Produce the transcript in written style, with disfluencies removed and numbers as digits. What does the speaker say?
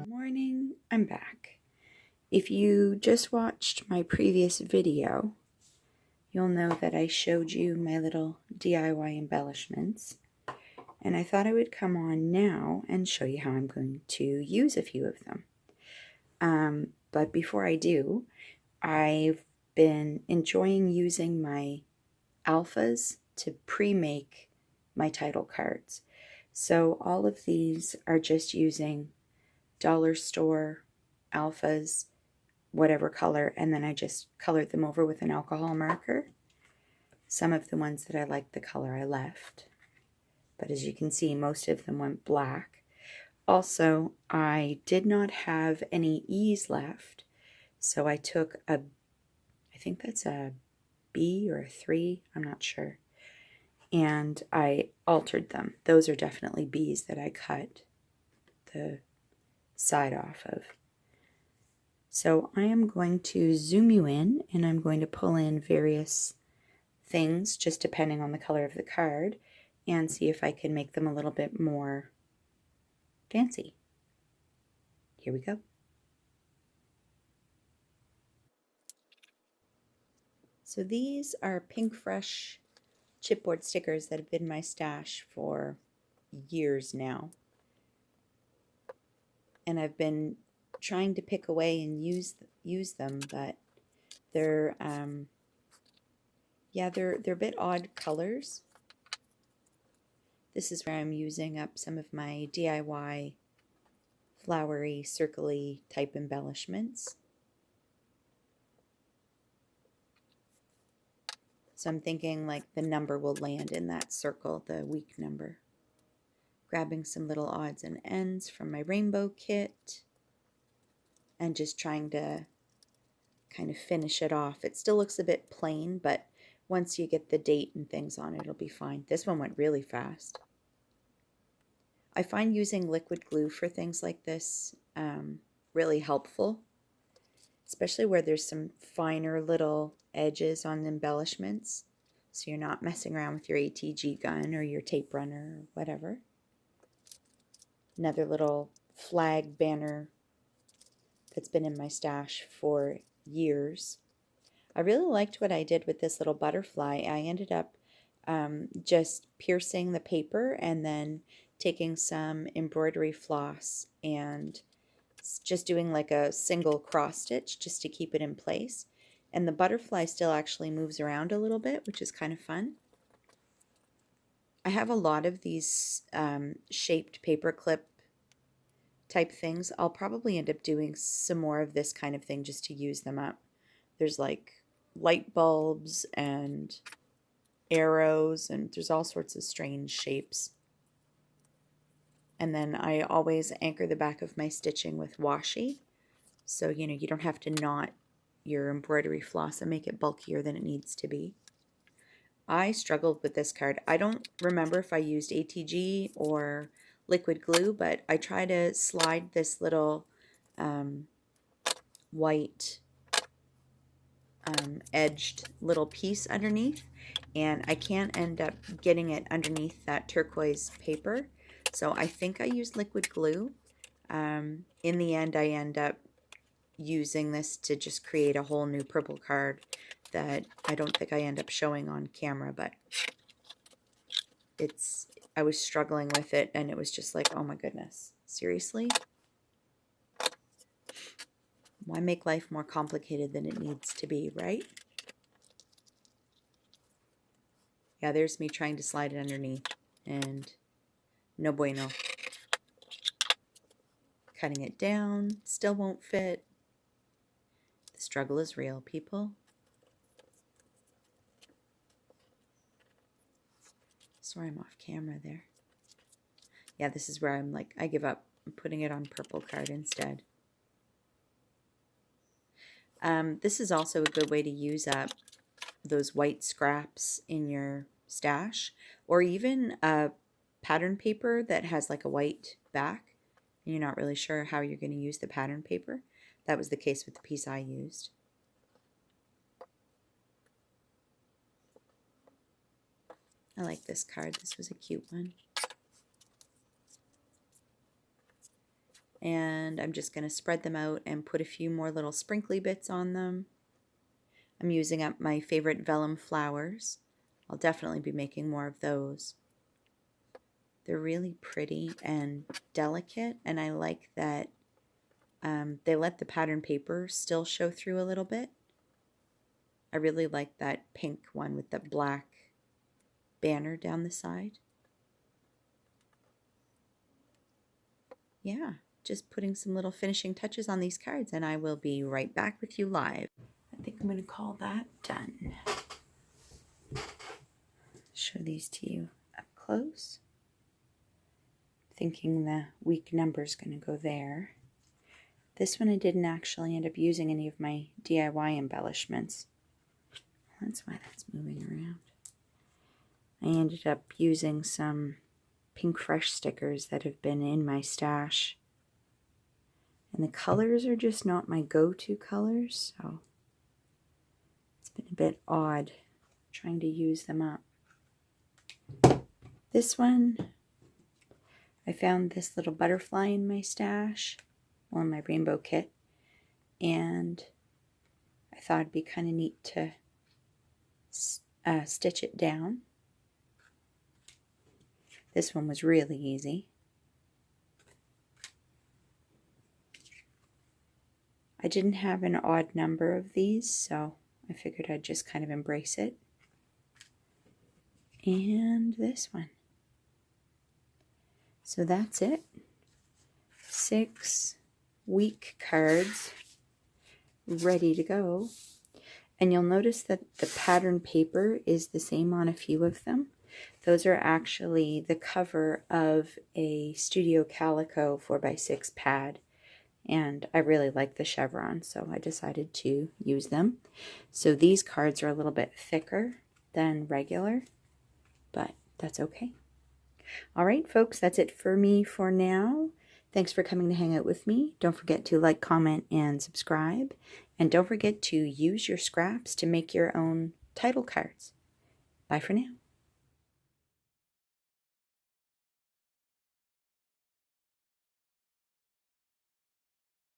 Morning, I'm back. If you just watched my previous video, you'll know that I showed you my little DIY embellishments, and I thought I would come on now and show you how I'm going to use a few of them. But before I do, I've been enjoying using my alphas to pre-make my title cards. So all of these are just using dollar store alphas, whatever color, and then I just colored them over with an alcohol marker. Some of the ones that I liked the color I left, but as you can see, most of them went black. Also, I did not have any E's left, so I took I think that's a B or a 3, I'm not sure, and I altered them. Those are definitely B's that I cut the side off of. So I am going to zoom you in, and I'm going to pull in various things just depending on the color of the card and see if I can make them a little bit more fancy. Here we go. So these are Pinkfresh chipboard stickers that have been in my stash for years now. And I've been trying to pick away and use them, but they're they're a bit odd colors. This is where I'm using up some of my DIY flowery, circly type embellishments. So I'm thinking like the number will land in that circle, the week number. Grabbing some little odds and ends from my rainbow kit and just trying to kind of finish it off. It still looks a bit plain, but once you get the date and things on it, it'll be fine. This one went really fast. I find using liquid glue for things like this really helpful, especially where there's some finer little edges on the embellishments, so you're not messing around with your ATG gun or your tape runner or whatever. Another little flag banner that's been in my stash for years. I really liked what I did with this little butterfly. I ended up just piercing the paper and then taking some embroidery floss and just doing like a single cross stitch just to keep it in place. And the butterfly still actually moves around a little bit, which is kind of fun. I have a lot of these shaped paperclip type things. I'll probably end up doing some more of this kind of thing just to use them up. There's like light bulbs and arrows, and there's all sorts of strange shapes. And then I always anchor the back of my stitching with washi, so you don't have to knot your embroidery floss and make it bulkier than it needs to be. I struggled with this card. I don't remember if I used ATG or liquid glue, but I try to slide this little white edged little piece underneath, and I can't end up getting it underneath that turquoise paper, so I think I used liquid glue. In the end, I end up using this to just create a whole new purple card that I don't think I end up showing on camera, but I was struggling with it, and it was just like, oh my goodness, seriously? Why make life more complicated than it needs to be, right? Yeah, there's me trying to slide it underneath, and no bueno. Cutting it down, still won't fit. The struggle is real, people. Sorry, I'm off camera there. Yeah, this is where I'm like, I give up. I'm putting it on purple card instead. This is also a good way to use up those white scraps in your stash, or even a pattern paper that has like a white back and you're not really sure how you're going to use the pattern paper. That was the case with the piece I used. I like this card. This was a cute one. And I'm just going to spread them out and put a few more little sprinkly bits on them. I'm using up my favorite vellum flowers. I'll definitely be making more of those. They're really pretty and delicate, and I like that they let the pattern paper still show through a little bit. I really like that pink one with the black banner down the side. Yeah, just putting some little finishing touches on these cards, and I will be right back with you live. I think I'm going to call that done. Show these to you up close. Thinking the week number is going to go there. This one I didn't actually end up using any of my DIY embellishments. That's why that's moving around. I ended up using some Pink Fresh stickers that have been in my stash. And the colors are just not my go-to colors, so it's been a bit odd trying to use them up. This one, I found this little butterfly in my stash, well, in my rainbow kit, and I thought it'd be kind of neat to stitch it down. This one was really easy. I didn't have an odd number of these, so I figured I'd just kind of embrace it. And this one. So that's it. 6 week cards ready to go. And you'll notice that the pattern paper is the same on a few of them. Those are actually the cover of a Studio Calico 4x6 pad. And I really like the chevron, so I decided to use them. So these cards are a little bit thicker than regular, but that's okay. All right, folks, that's it for me for now. Thanks for coming to hang out with me. Don't forget to like, comment, and subscribe. And don't forget to use your scraps to make your own title cards. Bye for now.